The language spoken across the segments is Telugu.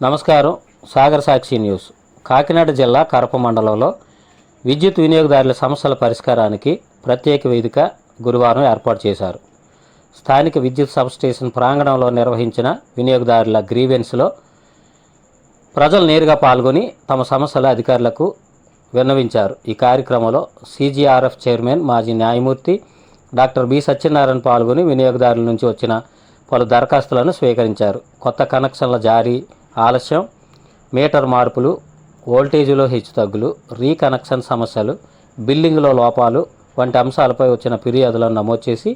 నమస్కారం. సాగర్ సాక్షి న్యూస్. కాకినాడ జిల్లా కరప మండలంలో విద్యుత్ వినియోగదారుల సమస్యల పరిష్కారానికి ప్రత్యేక వేదిక గురువారం ఏర్పాటు చేశారు. స్థానిక విద్యుత్ సబ్స్టేషన్ ప్రాంగణంలో నిర్వహించిన వినియోగదారుల గ్రీవెన్స్లో ప్రజలు నేరుగా పాల్గొని తమ సమస్యల అధికారులకు విన్నవించారు. ఈ కార్యక్రమంలో CGRF చైర్మన్ మాజీ న్యాయమూర్తి డాక్టర్ బి సత్యనారాయణ పాల్గొని వినియోగదారుల నుంచి వచ్చిన పలు దరఖాస్తులను స్వీకరించారు. కొత్త కనెక్షన్ల జారీ ఆలస్యం, మీటర్ మార్పులు, వోల్టేజీలో హెచ్చుతగ్గులు, రీకనెక్షన్ సమస్యలు, బిల్లింగ్లో లోపాలు వంటి అంశాలపై వచ్చిన ఫిర్యాదులను నమోదు చేసి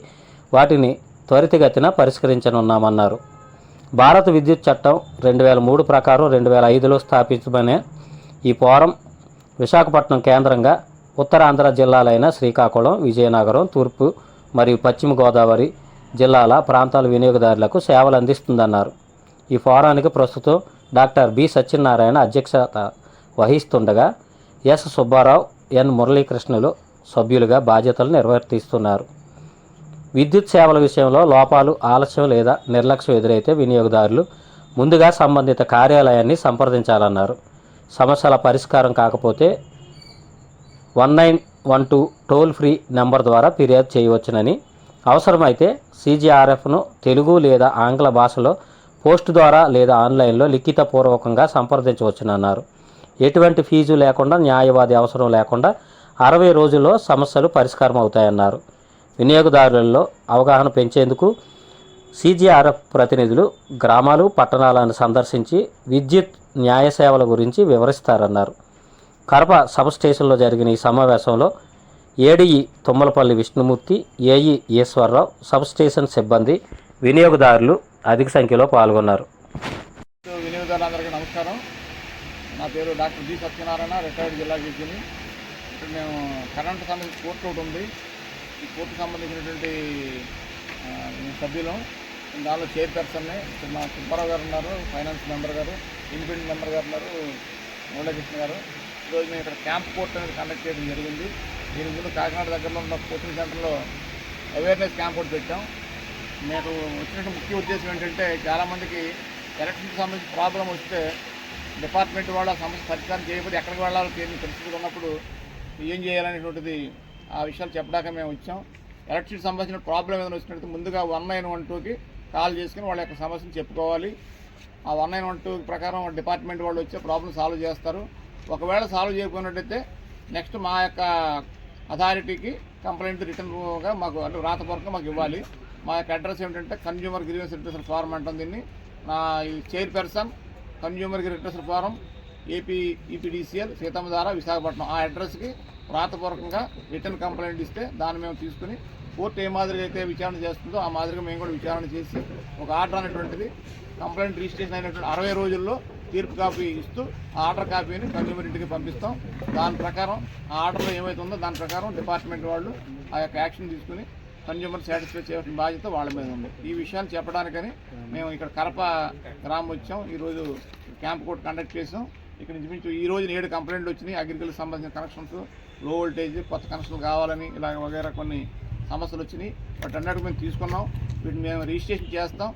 వాటిని త్వరితగతిన పరిష్కరించనున్నామన్నారు. భారత విద్యుత్ చట్టం 2003 ప్రకారం 2005లో స్థాపించబడిన ఈ ఫోరం విశాఖపట్నం కేంద్రంగా ఉత్తరాంధ్ర జిల్లాలైన శ్రీకాకుళం, విజయనగరం, తూర్పు మరియు పశ్చిమ గోదావరి జిల్లాల ప్రాంతాల వినియోగదారులకు సేవలు అందిస్తుందన్నారు. ఈ ఫోరానికి ప్రస్తుతం డాక్టర్ బి సత్యనారాయణ అధ్యక్షత వహిస్తుండగా ఎస్ సుబ్బారావు, ఎన్ మురళీకృష్ణులు సభ్యులుగా బాధ్యతలు నిర్వర్తిస్తున్నారు. విద్యుత్ సేవల విషయంలో లోపాలు, ఆలస్యం లేదా నిర్లక్ష్యం ఎదురైతే వినియోగదారులు ముందుగా సంబంధిత కార్యాలయాన్ని సంప్రదించాలన్నారు. సమస్యల పరిష్కారం కాకపోతే 1912 టోల్ ఫ్రీ నెంబర్ ద్వారా ఫిర్యాదు చేయవచ్చునని, అవసరమైతే CGRFను తెలుగు లేదా ఆంగ్ల భాషలో పోస్ట్ ద్వారా లేదా ఆన్లైన్లో లిఖితపూర్వకంగా సంప్రదించవచ్చునన్నారు. ఎటువంటి ఫీజు లేకుండా, న్యాయవాది అవసరం లేకుండా 60 రోజుల్లో సమస్యలు పరిష్కారం అవుతాయన్నారు. వినియోగదారులలో అవగాహన పెంచేందుకు CGRF ప్రతినిధులు గ్రామాలు, పట్టణాలను సందర్శించి విద్యుత్ న్యాయ సేవల గురించి వివరిస్తారన్నారు. కరప సబ్స్టేషన్లో జరిగిన ఈ సమావేశంలో ADE Tummalapalli Vishnumurthy, AE Eswararao, substation సిబ్బంది, వినియోగదారులు అధిక సంఖ్యలో పాల్గొన్నారు. వినియోగదారులందరికీ నమస్కారం. నా పేరు డాక్టర్ బి సత్యనారాయణ, రిటైర్డ్ జిల్లా జడ్జిని. ఇక్కడ మేము కరెంటు సంబంధించిన కోర్టు ఒకటి ఉంది. ఈ కోర్టుకు సంబంధించినటువంటి సభ్యులం. దానిలో చైర్పర్సన్ని మా సుబ్బారావు గారు ఉన్నారు, ఫైనాన్స్ మెంబర్ గారు, ఇండిపెండెంట్ మెంబర్ గారు ఉన్నారు, మురళీకృష్ణ గారు. ఈరోజు మేము ఇక్కడ క్యాంప్ కోర్ట్ అనేది కండక్ట్ చేయడం జరిగింది. దీని ముందు కాకినాడ దగ్గరలో ఉన్న కోచింగ్ సెంటర్లో అవేర్నెస్ క్యాంప్ ఒకటి పెట్టాం. మేము వచ్చినట్టు ముఖ్య ఉద్దేశం ఏంటంటే, చాలామందికి ఎలక్ట్రిసిటీకి సంబంధించి ప్రాబ్లం వస్తే డిపార్ట్మెంట్ వాళ్ళ సమస్య పరిష్కారం చేయకపోతే ఎక్కడికి వెళ్ళాలో తెలియని పరిస్థితులు ఉన్నప్పుడు ఏం చేయాలనేటువంటిది ఆ విషయాలు చెప్పడానికి మేము వచ్చాం. ఎలక్ట్రిసిటీకి సంబంధించిన ప్రాబ్లం ఏదైనా వచ్చినట్టు ముందుగా 1912కి కాల్ చేసుకుని వాళ్ళ యొక్క సమస్యను చెప్పుకోవాలి. ఆ 1912 ప్రకారం డిపార్ట్మెంట్ వాళ్ళు వచ్చే ప్రాబ్లం సాల్వ్ చేస్తారు. ఒకవేళ సాల్వ్ చేయకపోయినట్టయితే నెక్స్ట్ మా యొక్క అథారిటీకి కంప్లైంట్ రిటర్న్గా మాకు అంటే రాతపూర్వకంగా మాకు ఇవ్వాలి. మా యొక్క అడ్రస్ ఏమిటంటే కన్జ్యూమర్ గ్రీవెన్స్ రిట్రెసల్ ఫారం అంటాం దీన్ని. నా ఈ chairperson consumer redressal forum AP EPDCL Seethammadhara Visakhapatnam. ఆ అడ్రస్కి రాతపూర్వకంగా రిటర్న్ కంప్లైంట్ ఇస్తే దాన్ని మేము తీసుకుని కోర్టు ఏ మాదిరిగా అయితే విచారణ చేస్తుందో ఆ మాదిరిగా మేము కూడా విచారణ చేసి ఒక ఆర్డర్ అనేటువంటిది కంప్లైంట్ రిజిస్ట్రేషన్ అయినటువంటి 60 రోజుల్లో తీర్పు కాపీ ఇస్తూ ఆ ఆర్డర్ కాపీని కన్జ్యూమర్ ఇంటికి పంపిస్తాం. దాని ప్రకారం ఆ ఆర్డర్లో ఏమైతుందో దాని ప్రకారం డిపార్ట్మెంట్ వాళ్ళు ఆ యొక్క యాక్షన్ తీసుకుని కన్జ్యూమర్ సాటిస్ఫై చేయాల్సిన బాధ్యత వాళ్ళ మీద ఉంది. ఈ విషయాన్ని చెప్పడానికని మేము ఇక్కడ కరప గ్రామం వచ్చాం. ఈరోజు క్యాంప్ కోర్ట్ కండక్ట్ చేసాం. ఇక్కడ నుంచి ఈ రోజు 7 కంప్లైంట్లు వచ్చినాయి. అగ్రికల్చర్ సంబంధించిన కనెక్షన్స్, లో వోల్టేజ్, కొత్త కనెక్షన్లు కావాలని ఇలాగ వగైరా కొన్ని సమస్యలు వచ్చినాయి. వాటి అన్నిటికీ మేము తీసుకున్నాం. వీటిని మేము రిజిస్ట్రేషన్ చేస్తాం.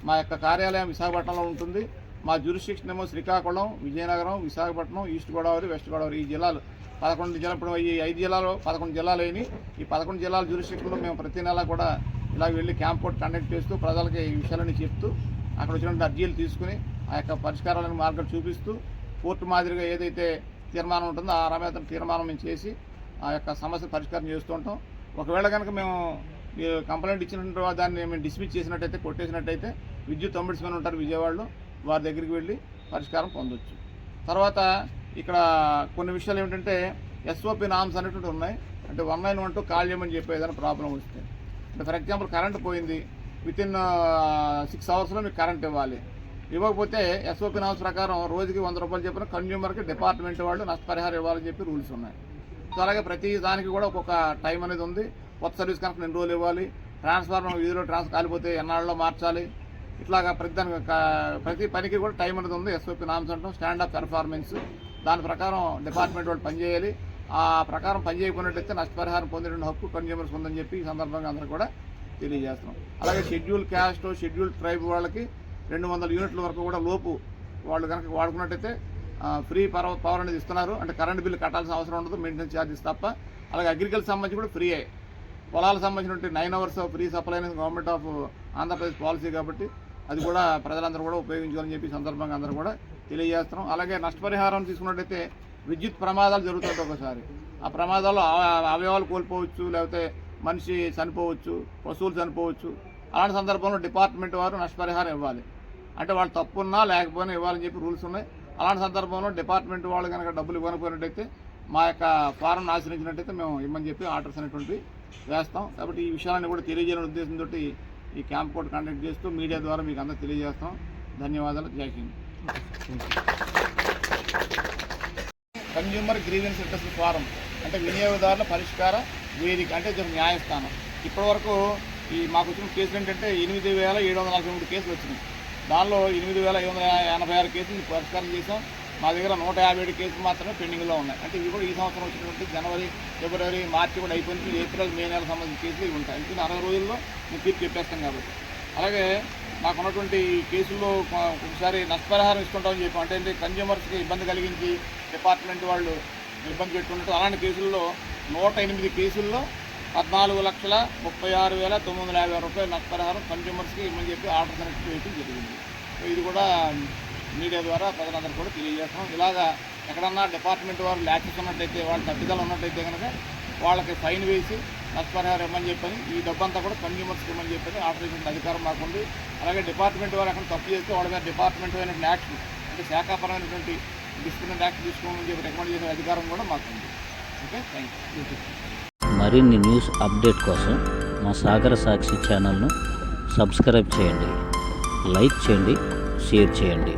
మా యొక్క కార్యాలయం విశాఖపట్నంలో ఉంటుంది. మా జ్యూరిస్డిక్షన్ ఏమో శ్రీకాకుళం, విజయనగరం, విశాఖపట్నం, ఈస్ట్ గోదావరి, వెస్ట్ గోదావరి ఈ జిల్లాలు 11 జిల్లాలు. ఇప్పుడు ఈ 5 జిల్లాలో 11 జిల్లాలు అయినాయి. ఈ 11 జిల్లాల జ్యూరిస్డిక్షన్లో మేము ప్రతి నెల కూడా ఇలా వెళ్ళి క్యాంప్ కోర్ట్ కండక్ట్ చేస్తూ ప్రజలకి ఈ విషయాలని చెప్తూ అక్కడ వచ్చినటువంటి అర్జీలు తీసుకుని ఆ యొక్క పరిష్కారాలను మార్గాలు చూపిస్తూ కోర్టు మాదిరిగా ఏదైతే తీర్మానం ఉంటుందో ఆ రమేత తీర్మానం మేము చేసి ఆ యొక్క సమస్య పరిష్కారం చేస్తూ ఉంటాం. ఒకవేళ కనుక మేము కంప్లైంట్ ఇచ్చిన దాన్ని మేము డిస్మిస్ చేసినట్టయితే, కొట్టేసినట్టయితే విద్యుత్ అంబుడ్స్మెన్ ఉంటారు విజయవాడలో, వారి దగ్గరికి వెళ్ళి పరిష్కారం పొందొచ్చు. తర్వాత ఇక్కడ కొన్ని విషయాలు ఏమిటంటే SOP నామ్స్ అనేటువంటి ఉన్నాయి. అంటే 1912 కాల్ చేయమని చెప్పి ఏదైనా ప్రాబ్లం వస్తే, అంటే ఫర్ ఎగ్జాంపుల్ కరెంట్ పోయింది, వితిన్ 6 అవర్స్లో మీకు కరెంట్ ఇవ్వాలి. ఇవ్వకపోతే SOP నామ్స్ ప్రకారం రోజుకి 100 రూపాయలు చెప్పిన కన్జ్యూమర్కి డిపార్ట్మెంట్ వాళ్ళు నష్టపరిహారం ఇవ్వాలని చెప్పి రూల్స్ ఉన్నాయి. సో అలాగే ప్రతి దానికి కూడా ఒక్కొక్క టైం అనేది ఉంది. కొత్త సర్వీస్ కనుక 2 రోజులు ఇవ్వాలి. ట్రాన్స్ఫార్మర్ వీధిలో కాలిపోతే ఎన్నాళ్ళలో మార్చాలి. ఇట్లాగా ప్రతి పనికి కూడా టైం అనేది ఉంది. SOP నామ్స్ అంటాం, స్టాండ్ ఆఫ్ పెర్ఫార్మెన్స్. దాని ప్రకారం డిపార్ట్మెంట్ వాళ్ళు పనిచేయాలి. ఆ ప్రకారం పనిచేయకున్నట్టయితే నష్టపరిహారం పొందేటువంటి హక్కు కన్జ్యూమర్స్ ఉందని చెప్పి ఈ సందర్భంగా అందరూ కూడా తెలియజేస్తున్నాం. అలాగే షెడ్యూల్ క్యాస్ట్, షెడ్యూల్ ట్రైబ్ వాళ్ళకి 200 యూనిట్ల వరకు కూడా లోపు వాళ్ళు కనుక వాడుకున్నట్టయితే ఫ్రీ పవర్ అనేది ఇస్తున్నారు. అంటే కరెంట్ బిల్లు కట్టాల్సిన అవసరం ఉండదు, మెయింటెనెన్స్ ఛార్జెస్ తప్ప. అలాగే అగ్రికల్చర్ సంబంధించి కూడా ఫ్రీ అయ్యాయి. పొలాలకు సంబంధించినటువంటి 9 hours ఫ్రీ సప్లై అనేది గవర్నమెంట్ ఆఫ్ ఆంధ్రప్రదేశ్ పాలసీ కాబట్టి అది కూడా ప్రజలందరూ కూడా ఉపయోగించుకోవాలని చెప్పి సందర్భంగా అందరూ కూడా తెలియజేస్తున్నాం. అలాగే నష్టపరిహారం తీసుకున్నట్టయితే విద్యుత్ ప్రమాదాలు జరుగుతుంది ఒకసారి. ఆ ప్రమాదాల్లో అవయవాలు కోల్పోవచ్చు, లేకపోతే మనిషి చనిపోవచ్చు, పశువులు చనిపోవచ్చు. అలాంటి సందర్భంలో డిపార్ట్మెంట్ వారు నష్టపరిహారం ఇవ్వాలి. అంటే వాళ్ళు తప్పున్నా లేకపోయినా ఇవ్వాలని చెప్పి రూల్స్ ఉన్నాయి. అలాంటి సందర్భంలో డిపార్ట్మెంట్ వాళ్ళు కనుక డబ్బులు ఇవ్వకపోయినట్టయితే మా యొక్క ఫారంను ఆశ్రయించినట్టయితే మేము ఇమ్మని చెప్పి ఆర్డర్స్ అనేటువంటివి వేస్తాం. కాబట్టి ఈ విషయాన్ని కూడా తెలియజేయడం ఉద్దేశంతో ఈ క్యాంప్ కూడా కండక్ట్ చేస్తూ మీడియా ద్వారా మీకు అందరూ తెలియజేస్తాం. ధన్యవాదాలు. Jai Hind. Consumer grievance redressal form అంటే వినియోగదారుల పరిష్కార వేదిక, అంటే ఇది న్యాయస్థానం. ఇప్పటివరకు మాకు వచ్చిన కేసులు ఏంటంటే 8,743 కేసులు వచ్చినాయి. దానిలో 8,586 కేసులు పరిష్కారం చేసాం. మా దగ్గర 157 కేసులు మాత్రమే పెండింగ్లో ఉన్నాయి. అంటే ఇవి కూడా ఈ సంవత్సరం వచ్చినటువంటి జనవరి, ఫిబ్రవరి, మార్చి కూడా అయిపోయింది. ఏప్రిల్, మే నెల సంబంధించిన కేసులు ఇవి ఉంటాయి. ఎందుకంటే 60 రోజుల్లో మేము తీర్పు చెప్పేస్తాం కాబట్టి. అలాగే మాకు ఉన్నటువంటి కేసుల్లో ఒకసారి నష్టపరిహారం ఇస్తుంటామని చెప్పి, అంటే కన్జ్యూమర్స్కి ఇబ్బంది కలిగించి డిపార్ట్మెంట్ వాళ్ళు ఇబ్బంది పెట్టుకున్నట్టు అలాంటి కేసుల్లో 108 కేసుల్లో 14,36,950 రూపాయలు నష్టపరిహారం కన్జ్యూమర్స్కి ఇమ్మని చెప్పి ఆర్డర్స్ అనేది వేయడం జరిగింది. ఇది కూడా మీడియా ద్వారా ప్రజలందరూ కూడా తెలియజేస్తాం. ఇలాగా ఎక్కడన్నా డిపార్ట్మెంట్ వారు ల్యాచెస్ ఉన్నట్టయితే, వాళ్ళ తప్పిదాలు ఉన్నట్టయితే కనుక వాళ్ళకి ఫైన్ వేసి నష్టపరిహారం ఇవ్వమని చెప్పని, ఈ డబ్బంతా కూడా కన్జ్యూమర్స్కి ఇవ్వమని చెప్పని ఆర్డర్ చేసిన అధికారం మాకుంది. అలాగే డిపార్ట్మెంట్ వారు ఎక్కడ తప్పు చేస్తే వాళ్ళ మీద డిపార్ట్మెంట్ అయినటువంటి యాక్షన్, అంటే శాఖాపరమైనటువంటి డిసిప్లినరీ యాక్షన్ తీసుకోమని చెప్పి రికమెండ్ చేసే అధికారం కూడా మాకుంది. Okay, thank you. మరిన్ని న్యూస్ అప్డేట్ కోసం మా సాగర సాక్షి ఛానల్ను సబ్స్క్రైబ్ చేయండి, లైక్ చేయండి, షేర్ చేయండి.